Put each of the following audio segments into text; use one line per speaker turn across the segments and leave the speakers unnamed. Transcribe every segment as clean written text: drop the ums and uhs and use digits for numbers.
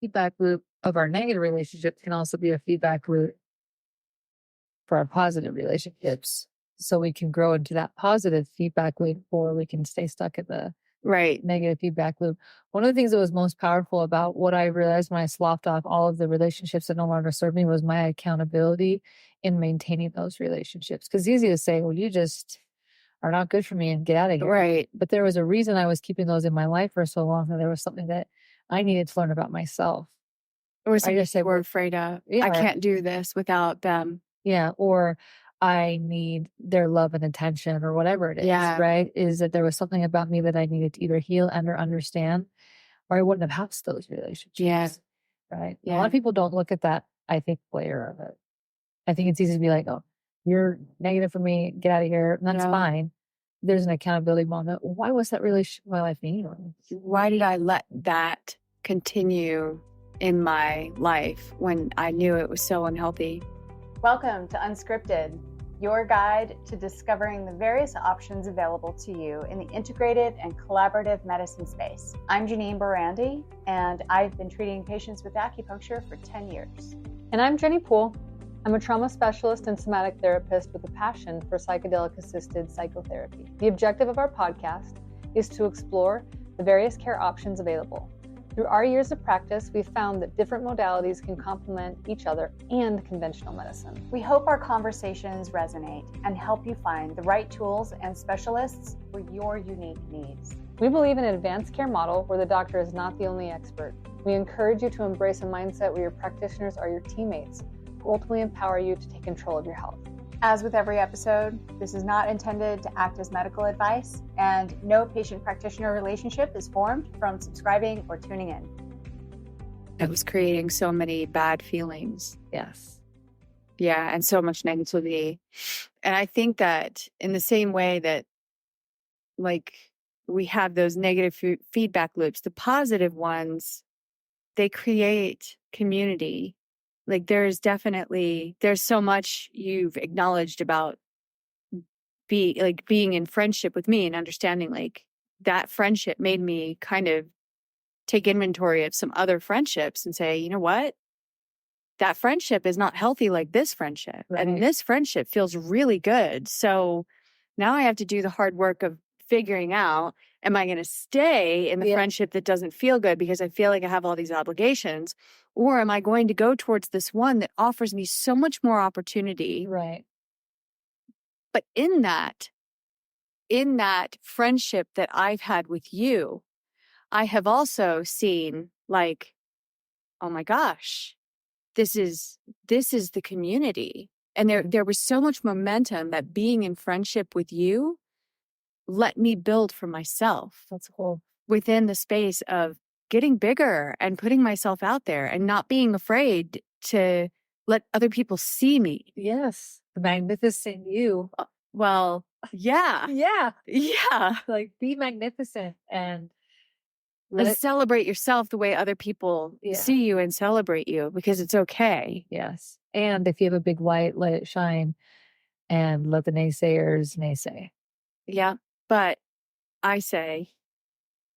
feedback loop of our negative relationships can also be a feedback loop for our positive relationships. So we can grow into that positive feedback loop, or we can stay stuck in the negative feedback loop. One of the things that was most powerful about what I realized when I sloughed off all of the relationships that no longer served me was my accountability in maintaining those relationships. Because it's easy to say, well, you just are not good for me and get out of here.
Right.
But there was a reason I was keeping those in my life for so long, and there was something that I needed to learn about myself.
Or something you were afraid of. I can't do this without them.
Yeah. Or I need their love and attention, or whatever it is, right? Is that there was something about me that I needed to either heal and or understand, or I wouldn't have had those relationships.
Yeah.
Right.
Yeah.
A lot of people don't look at that, I think, layer of it. I think it's easy to be like, oh, you're negative for me, get out of here. And that's fine. There's an accountability moment. Why was that relationship in my life anyway?
Why did I let that continue in my life when I knew it was so unhealthy?
Welcome to Unscripted, your guide to discovering the various options available to you in the integrated and collaborative medicine space. I'm Janine Barandi, and I've been treating patients with acupuncture for 10 years.
And I'm Jenny Poole. I'm a trauma specialist and somatic therapist with a passion for psychedelic-assisted psychotherapy. The objective of our podcast is to explore the various care options available. Through our years of practice, we've found that different modalities can complement each other and conventional medicine.
We hope our conversations resonate and help you find the right tools and specialists for your unique needs.
We believe in an advanced care model where the doctor is not the only expert. We encourage you to embrace a mindset where your practitioners are your teammates, who ultimately empower you to take control of your health.
As with every episode, this is not intended to act as medical advice, and no patient-practitioner relationship is formed from subscribing or tuning in.
It was creating so many bad feelings.
Yes.
Yeah, and so much negativity. And I think that in the same way that, like, we have those negative feedback loops, the positive ones, they create community. Like there's so much you've acknowledged about being in friendship with me and understanding like that friendship made me kind of take inventory of some other friendships and say, you know what? That friendship is not healthy like this friendship. Right. And this friendship feels really good. So now I have to do the hard work of figuring out, am I going to stay in the friendship that doesn't feel good because I feel like I have all these obligations? Or am I going to go towards this one that offers me so much more opportunity?
Right.
But in that friendship that I've had with you, I have also seen like, oh my gosh, this is the community. And there was so much momentum that being in friendship with you let me build for myself.
That's cool.
Within the space of getting bigger and putting myself out there and not being afraid to let other people see me.
Yes. The magnificent you.
Well, yeah.
Yeah. Like be magnificent and
celebrate yourself the way other people see you and celebrate you, because it's okay.
Yes. And if you have a big light, let it shine and let the naysayers naysay.
Yeah. But I say,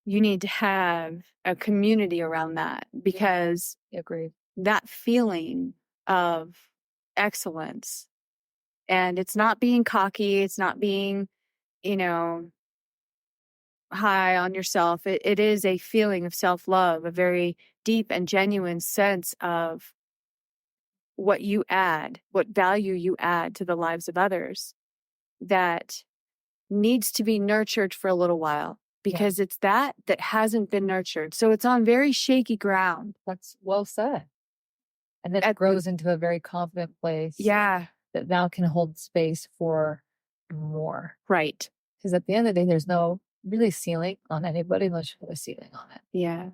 you need to have a community around that, because
Agreed.
That feeling of excellence, and it's not being cocky, it's not being, high on yourself. It is a feeling of self-love, a very deep and genuine sense of what you add, what value you add to the lives of others, that needs to be nurtured for a little while. Because it's that hasn't been nurtured. So it's on very shaky ground.
That's well said. And then it grows into a very confident place.
Yeah.
That now can hold space for more.
Right.
Because at the end of the day, there's no really ceiling on anybody unless you put a ceiling on it.
Yeah.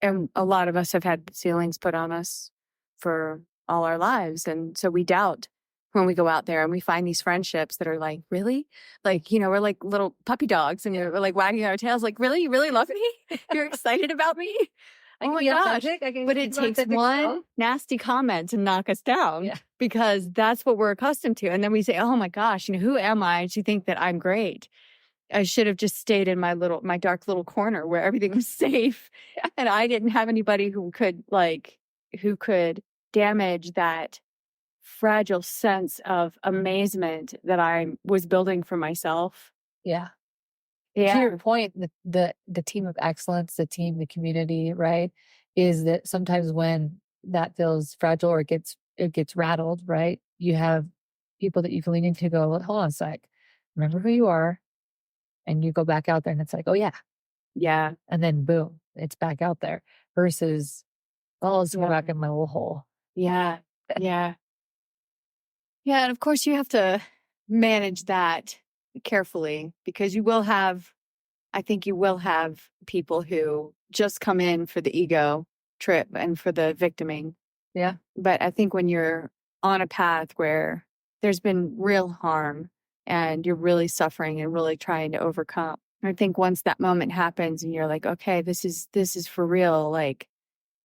And a lot of us have had ceilings put on us for all our lives. And so we doubt when we go out there and we find these friendships that are like, really? Like, we're like little puppy dogs and we're like wagging our tails like, really? You really love me? You're excited about me? Oh my gosh. But it takes one nasty comment to knock us down because that's what we're accustomed to. And then we say, oh my gosh, who am I to think that I'm great? I should have just stayed in my dark little corner where everything was safe. And I didn't have anybody who could damage that fragile sense of amazement that I was building for myself.
Yeah.
Yeah.
To your point, the team of excellence, the community, right, is that sometimes when that feels fragile or it gets rattled, right, you have people that you can lean into, go, hold on a sec, remember who you are, and you go back out there and it's like, oh yeah.
Yeah.
And then boom, it's back out there versus, oh, let's go back in my little hole.
Yeah. Yeah. Yeah. And of course you have to manage that carefully because I think you will have people who just come in for the ego trip and for the victiming.
Yeah.
But I think when you're on a path where there's been real harm and you're really suffering and really trying to overcome, I think once that moment happens and you're like, okay, this is for real, like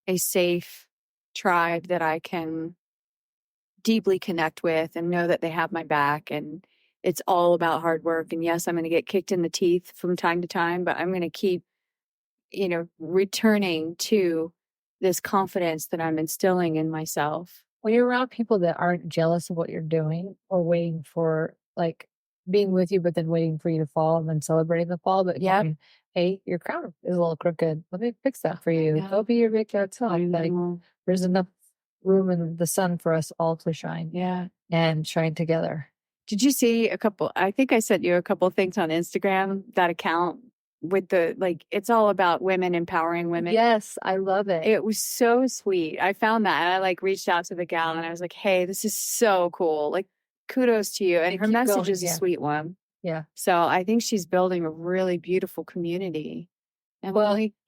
a safe tribe that I can deeply connect with and know that they have my back, and it's all about hard work. And yes, I'm going to get kicked in the teeth from time to time, but I'm going to keep, returning to this confidence that I'm instilling in myself.
When you're around people that aren't jealous of what you're doing or waiting for, like, being with you, but then waiting for you to fall and then celebrating the fall, but going, hey, your crown is a little crooked. Let me fix that for you. Don't be your big outside. Like, there's enough room in the sun for us all to shine.
Yeah.
And shine together.
Did you see I think I sent you a couple of things on Instagram, that account with it's all about women empowering women.
Yes, I love it.
It was so sweet. I found that and I reached out to the gal and I was like, hey, this is so cool. Like, kudos to you. And her message is a sweet one.
Yeah.
So I think she's building a really beautiful community. And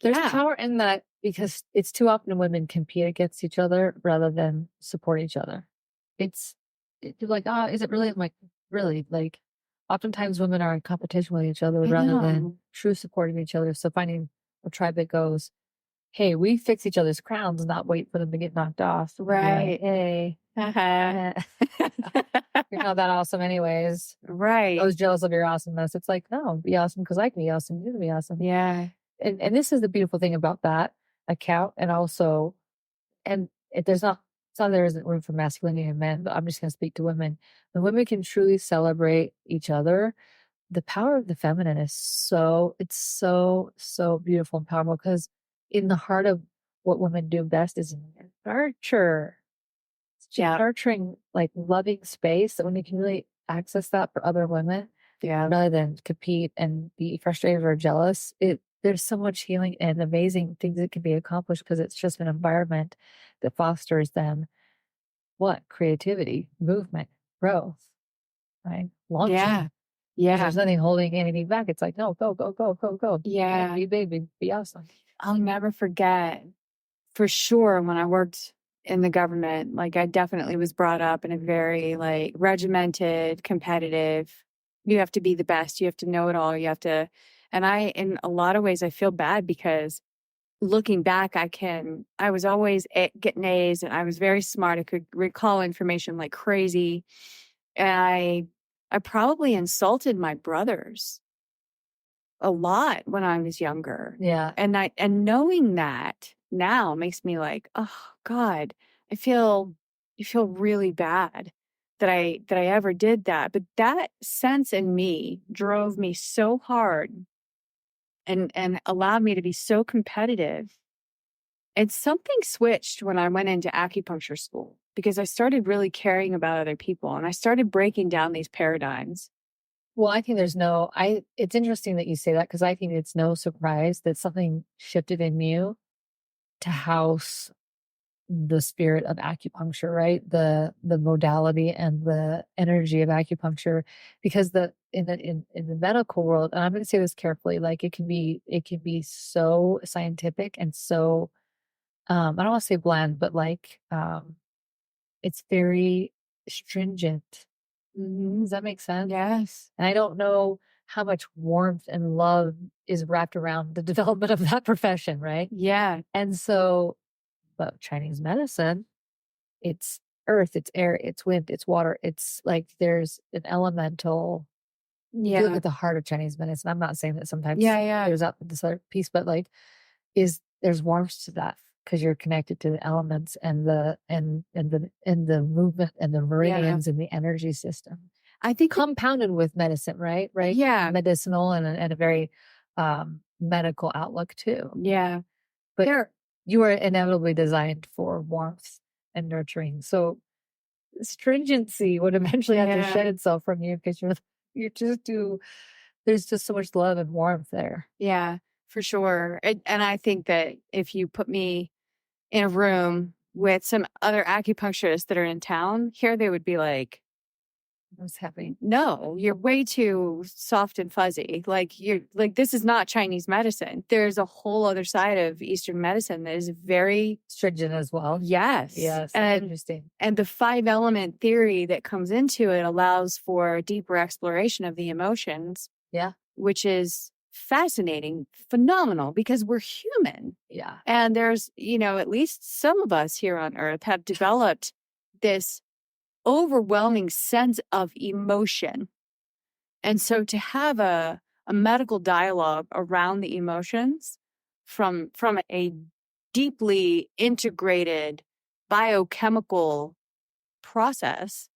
there's power in that because it's too often women compete against each other rather than support each other. It's like, is it really? I'm like, really? Like, oftentimes women are in competition with each other rather than true supporting each other. So finding a tribe that goes, hey, we fix each other's crowns, not wait for them to get knocked off.
Right.
Like, hey. You're not that awesome anyways.
Right.
I was jealous of your awesomeness. It's like, no, be awesome because I can be awesome. You can be awesome.
Yeah.
And this is the beautiful thing about that account. And also, it's not there isn't room for masculinity in men, but I'm just going to speak to women. When women can truly celebrate each other, the power of the feminine is so beautiful and powerful, because in the heart of what women do best is nurture. It's nurturing, like, loving space, that when you can really access that for other women, rather than compete and be frustrated or jealous, there's so much healing and amazing things that can be accomplished because it's just an environment that fosters them. Creativity, movement, growth, right? Launching. Yeah. There's nothing holding anything back. It's like, no, go, go, go, go, go.
Yeah.
Be big, be awesome.
I'll never forget, for sure, when I worked in the government, like, I definitely was brought up in a very, like, regimented, competitive, you have to be the best, you have to know it all, you have to, and in a lot of ways, I feel bad because looking back, I was always getting A's and I was very smart. I could recall information like crazy. And I probably insulted my brothers a lot when I was younger.
Yeah.
And knowing that now makes me like, oh God, I feel really bad that I ever did that. But that sense in me drove me so hard and allowed me to be so competitive. And something switched when I went into acupuncture school, because I started really caring about other people and I started breaking down these paradigms.
Well, I think it's interesting that you say that, because I think it's no surprise that something shifted in you to house the spirit of acupuncture, right? The modality and the energy of acupuncture, because in the medical world, and I'm going to say this carefully, like, it can be so scientific and so, I don't want to say bland, but like, it's very stringent. Does that make sense?
Yes.
And I don't know how much warmth and love is wrapped around the development of that profession, right?
Yeah.
And so, but Chinese medicine, it's earth, it's air, it's wind, it's water. It's like there's an elemental If you look at the heart of Chinese medicine, I'm not saying that sometimes there's up this other piece, but like there's warmth to that because you're connected to the elements and the movement and the meridians and the energy system.
I think
compounded with medicine, right?
Yeah.
Medicinal and a very medical outlook too.
Yeah.
But you are inevitably designed for warmth and nurturing. So stringency would eventually have to shed itself from you because there's just so much love and warmth there.
Yeah, for sure. And I think that if you put me in a room with some other acupuncturists that are in town here, they would be like,
what's happening?
No, you're way too soft and fuzzy. Like this is not Chinese medicine. There's a whole other side of Eastern medicine that is very
stringent as well.
Yes.
And interesting.
And the 5-element theory that comes into it allows for deeper exploration of the emotions.
Yeah.
Which is fascinating, phenomenal, because we're human.
Yeah.
And there's, at least some of us here on Earth have developed this overwhelming sense of emotion. And so to have a medical dialogue around the emotions from a deeply integrated biochemical process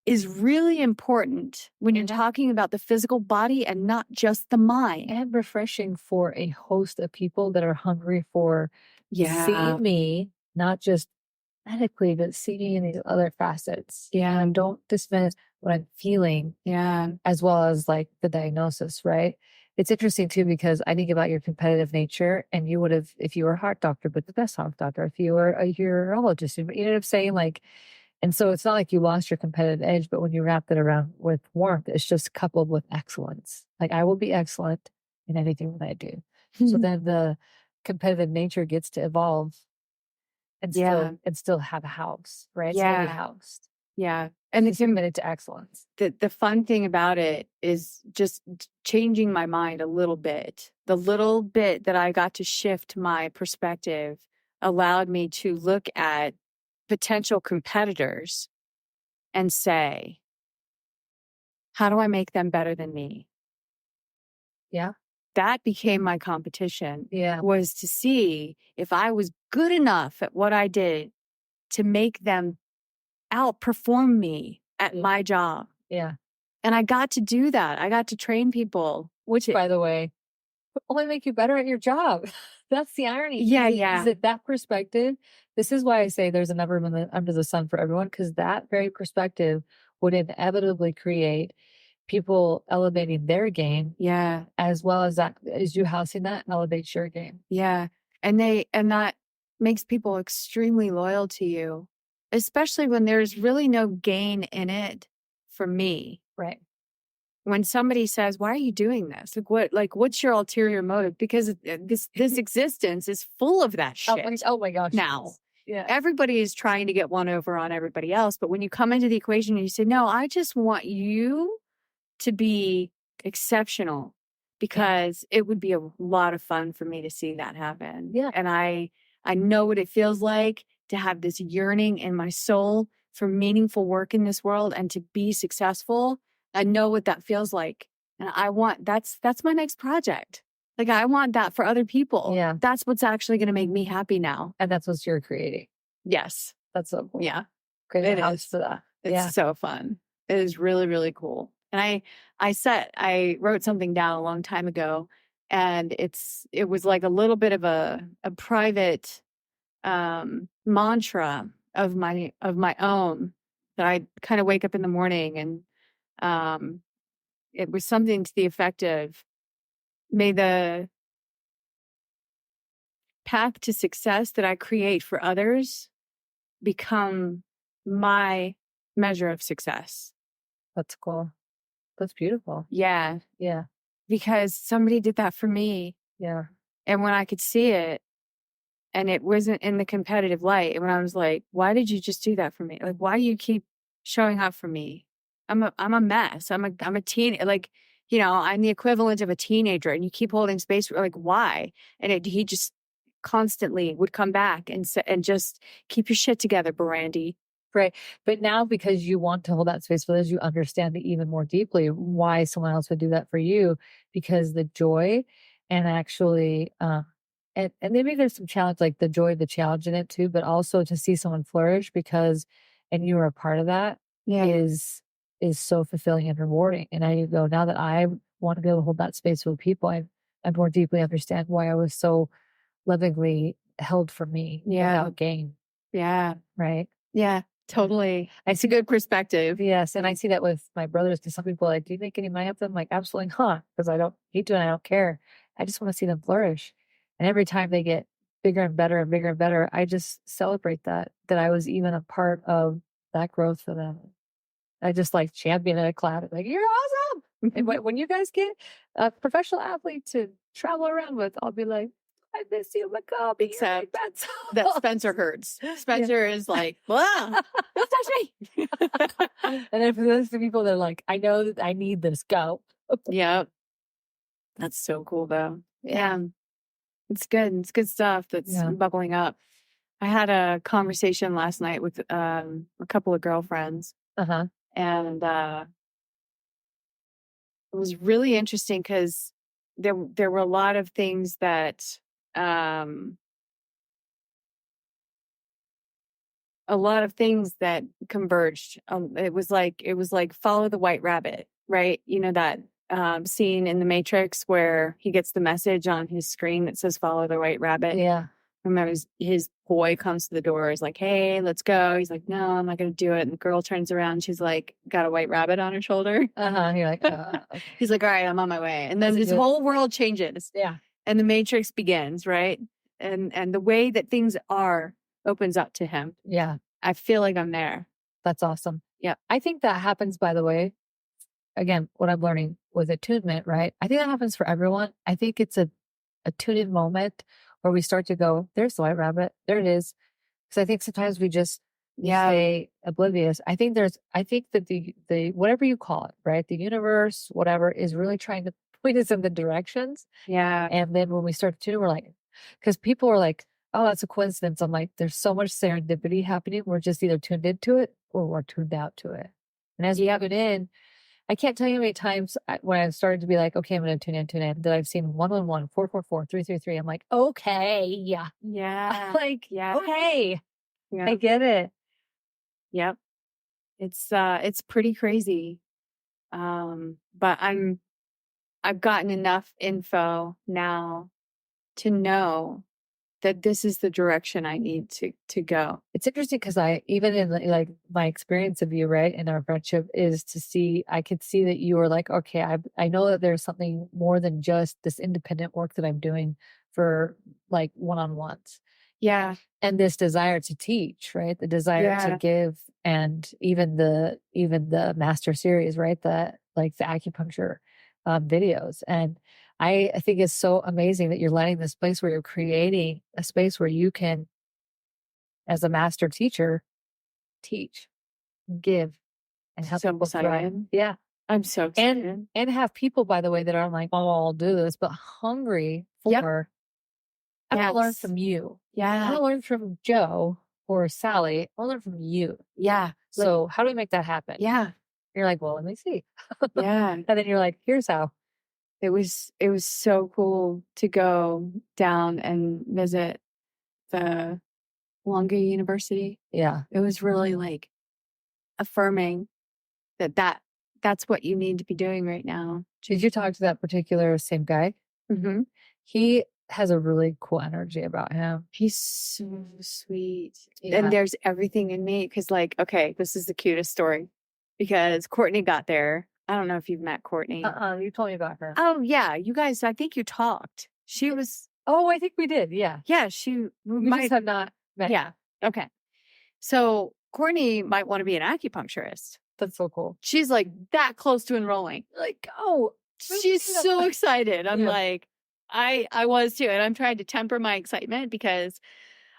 is really important when you're talking about the physical body and not just the mind.
And refreshing for a host of people that are hungry for seeing me, not just medically, but see me in these other facets.
Yeah.
And don't dismiss what I'm feeling.
Yeah.
As well as like the diagnosis, right? It's interesting too, because I think about your competitive nature, and you would have, if you were a heart doctor, but the best heart doctor, if you were a urologist, you ended up saying like, and so it's not like you lost your competitive edge, but when you wrap it around with warmth, it's just coupled with excellence. Like I will be excellent in anything that I do. So then the competitive nature gets to evolve and still have a house, right?
Yeah.
Still be housed.
Yeah. And
it's committed to excellence.
The fun thing about it is just changing my mind a little bit. The little bit that I got to shift my perspective allowed me to look at potential competitors and say, how do I make them better than me?
Yeah.
That became my competition.
Yeah.
Was to see if I was good enough at what I did to make them outperform me at my job.
Yeah.
And I got to do that. I got to train people, which,
by the way, only make you better at your job. That's the irony.
Yeah.
Is that perspective? This is why I say there's a never under the sun for everyone, because that very perspective would inevitably create people elevating their game.
Yeah.
As well as that, as you housing that elevates your game.
Yeah. And that makes people extremely loyal to you, especially when there's really no gain in it for me.
Right.
When somebody says, why are you doing this? What's your ulterior motive? Because this existence is full of that shit.
Oh my gosh.
Now,
yeah.
Everybody is trying to get one over on everybody else. But when you come into the equation and you say, no, I just want you to be exceptional, because it would be a lot of fun for me to see that happen.
Yeah.
And I know what it feels like to have this yearning in my soul for meaningful work in this world and to be successful. I know what that feels like. And I want, that's my next project. Like I want that for other people.
Yeah.
That's what's actually going to make me happy now.
And that's what you're creating.
Yes.
That's so cool.
Yeah.
Great
It
house
is.
for that.
It's so fun. It is really, really cool. And I wrote something down a long time ago, and it was like a little bit of a private mantra of my own that I kind of wake up in the morning, and it was something to the effect of, may the path to success that I create for others become my measure of success.
That's cool. That's beautiful.
Yeah.
Yeah.
Because somebody did that for me.
Yeah.
And when I could see it, and it wasn't in the competitive light, and when I was like, why did you just do that for me? Like, why do you keep showing up for me? I'm a mess. I'm a teen. Like, I'm the equivalent of a teenager, and you keep holding space for, like, why? And he just constantly would come back and just keep your shit together, Barandy.
Right. But now because you want to hold that space for others, you understand it even more deeply why someone else would do that for you, because the joy and actually, and maybe there's some challenge, like the joy, the challenge in it too, but also to see someone flourish because, and you are a part of that is so fulfilling and rewarding. And I go, now that I want to be able to hold that space with people, I more deeply understand why I was so lovingly held for me without gain.
Yeah.
Right.
Yeah. Totally. It's a good perspective.
Yes. And I see that with my brothers, because some people are like, do you make any money off them? I'm like, absolutely not, because I don't need to and I don't care. I just want to see them flourish. And every time they get bigger and better and bigger and better, I just celebrate that I was even a part of that growth for them. I just like champion it, clap, like, you're awesome. And when you guys get a professional athlete to travel around with, I'll be like, I miss you, McCall.
Except that Spencer hurts. Spencer is like, wow, don't touch me.
And then for those people that are like, I know that I need this, go.
Yeah. That's so cool though. Yeah. It's good. It's good stuff that's bubbling up. I had a conversation last night with a couple of girlfriends.
Uh-huh.
And it was really interesting because there were a lot of things that converged. It was like follow the white rabbit, right? You know that scene in The Matrix where he gets the message on his screen that says follow the white rabbit.
Yeah.
Remember his boy comes to the door. He's like, hey, let's go. He's like, no, I'm not going to do it. And the girl turns around. She's like, got a white rabbit on her shoulder.
Uh-huh. You're like, okay.
He's like, all right, I'm on my way. And then his whole world changes.
Yeah.
And the Matrix begins, right? And the way that things are opens up to him.
Yeah.
I feel like I'm there.
That's awesome.
Yeah.
I think that happens, by the way, again, what I'm learning with attunement, right? I think that happens for everyone. I think it's a attuned moment where we start to go, there's the white rabbit. There it is. Because I think sometimes we just stay oblivious. I think that the whatever you call it, right? The universe, whatever, is really trying to point us in the directions.
Yeah.
And then when we start to tune, we're like, because people are like, oh, that's a coincidence. I'm like, there's so much serendipity happening. We're just either tuned into it or we're tuned out to it. And as we tune in, I can't tell you how many times when I started to be like, okay, I'm going to tune in, that I've seen 111, 444, 333. I'm like, okay. Yeah.
Yeah.
Like, okay.
Yeah.
I get it.
Yep. It's pretty crazy. But I've gotten enough info now to know that this is the direction I need to go.
It's interesting because even in like my experience of you, right, in our friendship, is to see, I could see that you were like, okay, I know that there's something more than just this independent work that I'm doing for like one-on-ones.
Yeah.
And this desire to teach, right? The desire to give, and even the master series, right? The acupuncture videos. And I think it's so amazing that you're letting this place where you're creating a space where you can, as a master teacher, teach, give, and help people thrive. Yeah.
I'm so excited.
And have people, by the way, that are like, oh, I'll do this, but hungry for, I want to learn from you.
Yeah.
I want to learn from Joe or Sally. I want to learn from you.
Yeah.
So how do we make that happen?
Yeah.
You're like, well, let me see.
Yeah.
And then you're like, here's how.
It was so cool to go down and visit the Longa University.
Yeah.
It was really like affirming that's what you need to be doing right now.
Did you talk to that particular same guy?
Mm-hmm.
He has a really cool energy about him.
He's so sweet.
Yeah.
And there's everything in me. Cause like, okay, this is the cutest story because Courtney got there. I don't know if you've met Courtney.
You told me about her.
Oh yeah. You guys, I think you talked. She was.
Oh, I think we did. Yeah.
Yeah.
We just have not met.
Yeah. Okay. So Courtney might want to be an acupuncturist.
That's so cool.
She's like that close to enrolling.
Like, oh,
she's so excited. I'm like, I was too. And I'm trying to temper my excitement because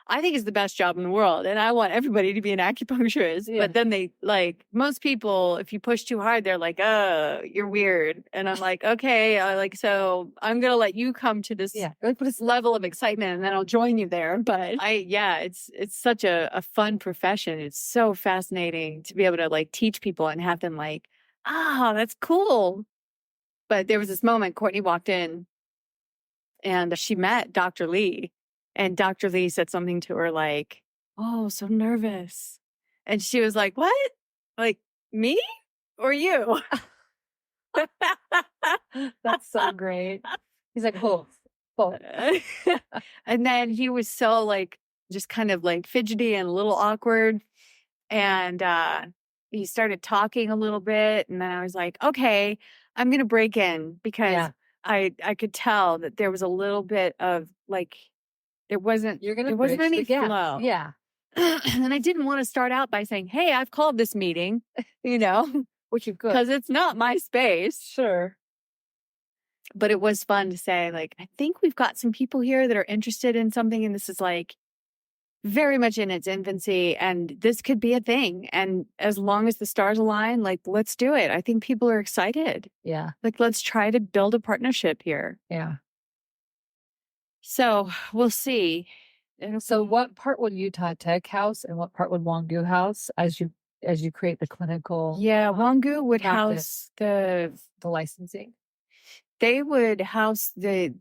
I think it's the best job in the world. And I want everybody to be an acupuncturist.
Yeah.
But then they like, most people, if you push too hard, they're like, oh, you're weird. And I'm like, okay, so I'm going to let you come to this, this level of excitement and then I'll join you there. But it's such a fun profession. It's so fascinating to be able to like teach people and have them like, that's cool. But there was this moment, Courtney walked in and she met Dr. Lee. And Dr. Lee said something to her like, oh, so nervous. And she was like, what? Like, me or you?
That's so great. He's like, both.
And then he was so like, just kind of like fidgety and a little awkward. And he started talking a little bit. And then I was like, okay, I'm going to break in because I could tell that there was a little bit of like, there wasn't any flow.
Yeah.
And I didn't want to start out by saying, hey, I've called this meeting,
which you could.
Because it's not my space.
Sure.
But it was fun to say, like, I think we've got some people here that are interested in something. And this is like very much in its infancy. And this could be a thing. And as long as the stars align, like, let's do it. I think people are excited.
Yeah.
Like, let's try to build a partnership here.
Yeah.
So we'll see.
So what part would Utah Tech house and what part would Wongu house as you create the clinical?
Yeah, Wongu would house the
licensing.
They would house the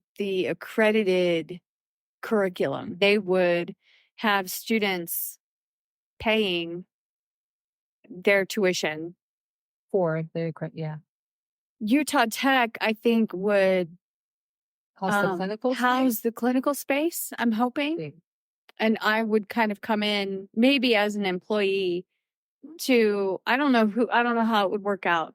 accredited curriculum. They would have students paying their tuition
for the
Utah Tech, I think, would
house
the clinical space, I'm hoping. And I would kind of come in maybe as an employee to, I don't know how it would work out,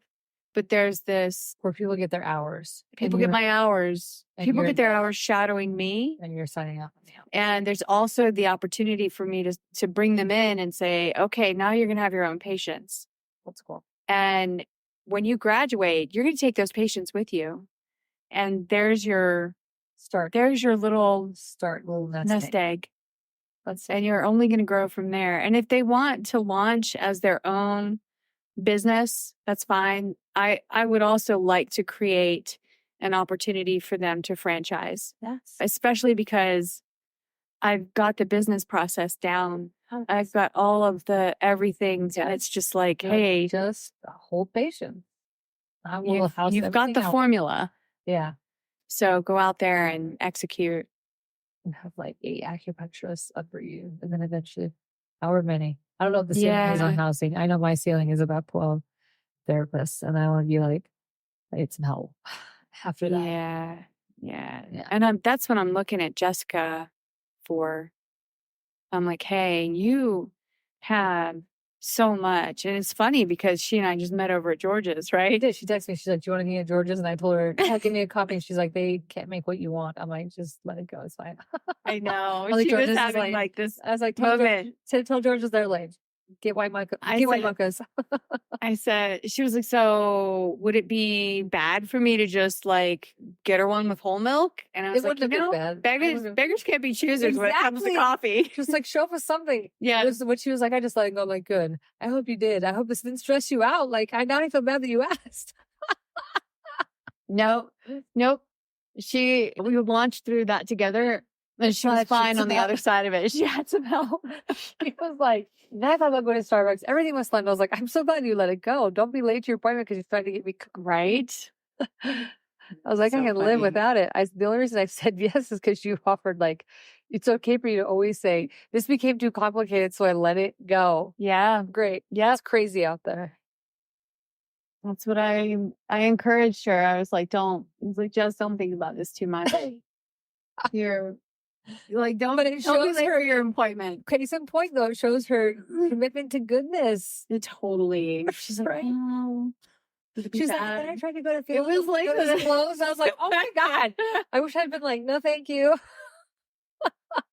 but there's this
where people get their hours.
People get my hours. People get their hours shadowing me.
And you're signing up.
And there's also the opportunity for me to bring them in and say, okay, now you're going to have your own patients.
That's cool.
And when you graduate, you're going to take those patients with you. And there's your
start.
There's your little
nest egg.
And you're only going to grow from there. And if they want to launch as their own business, that's fine. I would also like to create an opportunity for them to franchise.
Yes.
Especially because I've got the business process down. I've got all of the everything. And it's just like, hey,
just a whole patient.
You've got the formula.
Yeah.
So go out there and execute.
And have like 8 acupuncturists under you. And then eventually, however many. I don't know if the ceiling is on housing. I know my ceiling is about 12 therapists. And I want to be like, it's no. After that.
Yeah. And that's when I'm looking at Jessica for. I'm like, hey, you have so much. And it's funny because she and I just met over at George's, right?
She did. She texted me. She's like, do you want to eat at George's? And I told her, give me a copy. And she's like, they can't make what you want. I'm like, just let it go. It's fine.
I know.
She
was having like this.
I was like,
moment.
Tell George's they're late. Get white mochas.
I said, she was like, so would it be bad for me to just like get her one with whole milk? And I was like, bad. Beggars can't be choosers when it comes to coffee.
Just like show up with something.
Yeah.
When she was like, I just let it go. I'm like, good. I hope you did. I hope this didn't stress you out. Like, I now feel bad that you asked.
Nope. We launched through that together. And she was fine on the other side of it. She had some help.
She was like, I thought about going to Starbucks. Everything was fun. I was like, I'm so glad you let it go. Don't be late to your appointment because you're trying to get me
right.
I was like, I can live without it. The only reason I said yes is because you offered like, it's okay for you to always say, this became too complicated, so I let it go.
Yeah.
Great. Yeah. It's crazy out there.
That's what I encouraged her. I was like, just don't think about this too much. You're like, don't be late for your appointment.
Case in point, though, it shows her commitment to goodness.
Totally. She's like, oh.
She's like, I tried to go to
It was like
clothes. I was like, oh my God. I wish I'd been like, no, thank you.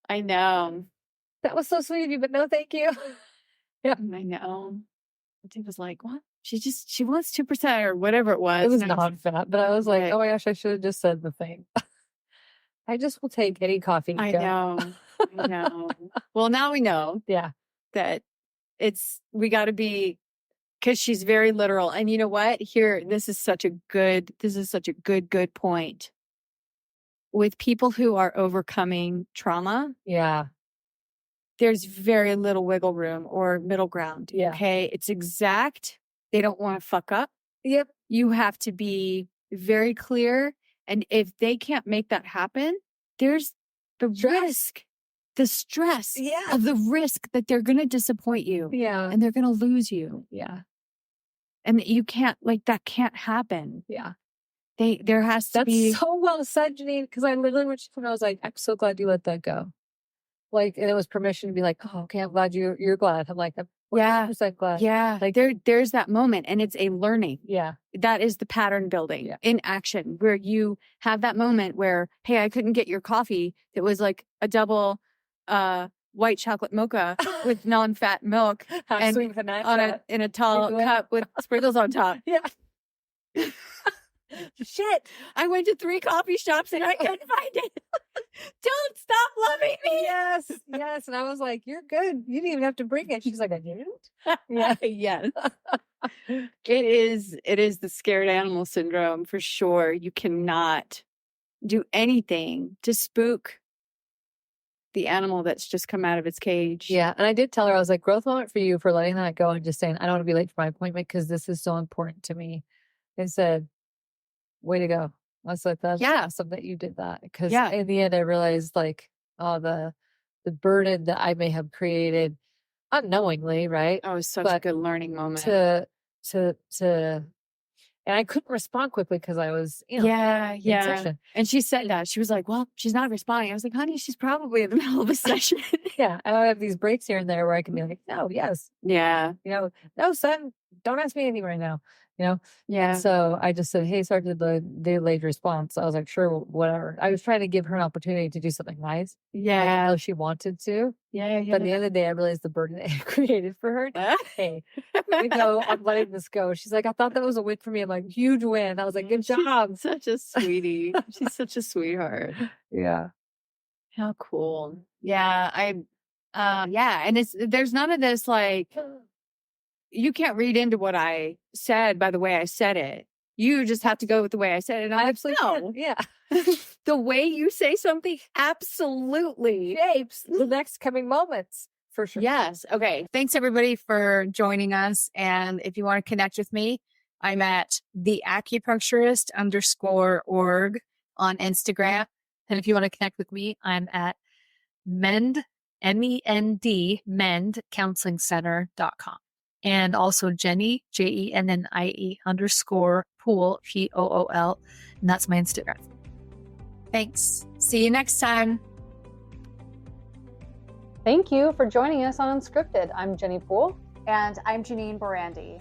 I know.
That was so sweet of you, but no, thank you.
Yeah. I know. It was like, what? She wants 2% or whatever it was.
It was not fat, but I was like, oh my gosh, I should have just said the thing. I just will take any coffee.
I know. I know. Well, now we know
Yeah.
that we got to be, because she's very literal. And you know what? This is such a good point. With people who are overcoming trauma,
Yeah.
there's very little wiggle room or middle ground.
Yeah.
Okay. It's exact. They don't want to fuck up.
Yep.
You have to be very clear. And if they can't make that happen, there's the risk, the stress of the risk that they're going to disappoint you.
Yeah.
And they're going to lose you.
Yeah.
And you can't, that can't happen.
Yeah.
There has to be.
That's so well said, Janine, because I literally, when I was like, I'm so glad you let that go. And it was permission to be like, oh, okay, I'm glad you're glad. I'm like, I'm 100% glad.
Yeah. There's that moment, and it's a learning.
Yeah.
That is the pattern building in action, where you have that moment where, hey, I couldn't get your coffee. It was like a double white chocolate mocha with non-fat milk and in a tall cup with sprinkles on top.
Yeah.
Shit. I went to 3 coffee shops and I couldn't find it. Don't stop loving me.
Yes. Yes. And I was like, you're good. You didn't even have to bring it. She's like, I didn't.
Yeah. Yes. It is the scared animal syndrome for sure. You cannot do anything to spook the animal that's just come out of its cage.
Yeah. And I did tell her, I was like, growth moment for you for letting that go and just saying, I don't want to be late for my appointment because this is so important to me. And said, way to go. I was like, that's awesome that you did that. Because in the end, I realized the burden that I may have created unknowingly, right?
Oh, it was such a good learning moment.
And I couldn't respond quickly because I was, in session.
And she said that. She was like, well, she's not responding. I was like, honey, she's probably in the middle of a session.
Yeah. And I have these breaks here and there where I can be like, no, yes.
Yeah.
No, son, don't ask me anything right now.
Yeah.
So I just said, hey, sorry for the delayed response. I was like, sure, whatever. I was trying to give her an opportunity to do something nice.
Yeah.
I didn't know if she wanted to.
Yeah.
But at the end of the day, I realized the burden it created for her. Hey, I'm letting this go. She's like, I thought that was a win for me. I'm like, huge win. I was like, good job.
She's such a sweetie. She's such a sweetheart.
Yeah.
How cool. Yeah. And there's none of this you can't read into what I said by the way I said it. You just have to go with the way I said it. And I'm
absolutely
like, no.
Yeah.
The way you say something absolutely
shapes the next coming moments. For sure.
Yes. Okay. Thanks everybody for joining us. And if you want to connect with me, I'm at the acupuncturist _org on Instagram. And if you want to connect with me, I'm at MEND, MEND, mendcounselingcenter.com. And also Jenny, JENNIE _pool, POOL. And that's my Instagram. Thanks. See you next time.
Thank you for joining us on Unscripted. I'm Jenny Poole.
And I'm Janine Borandi.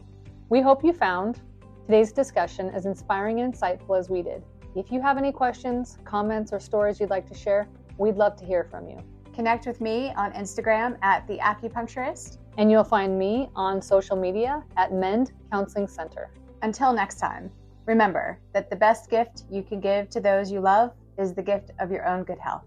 We hope you found today's discussion as inspiring and insightful as we did. If you have any questions, comments, or stories you'd like to share, we'd love to hear from you.
Connect with me on Instagram at The Acupuncturist.
And you'll find me on social media at MEND Counseling Center.
Until next time, remember that the best gift you can give to those you love is the gift of your own good health.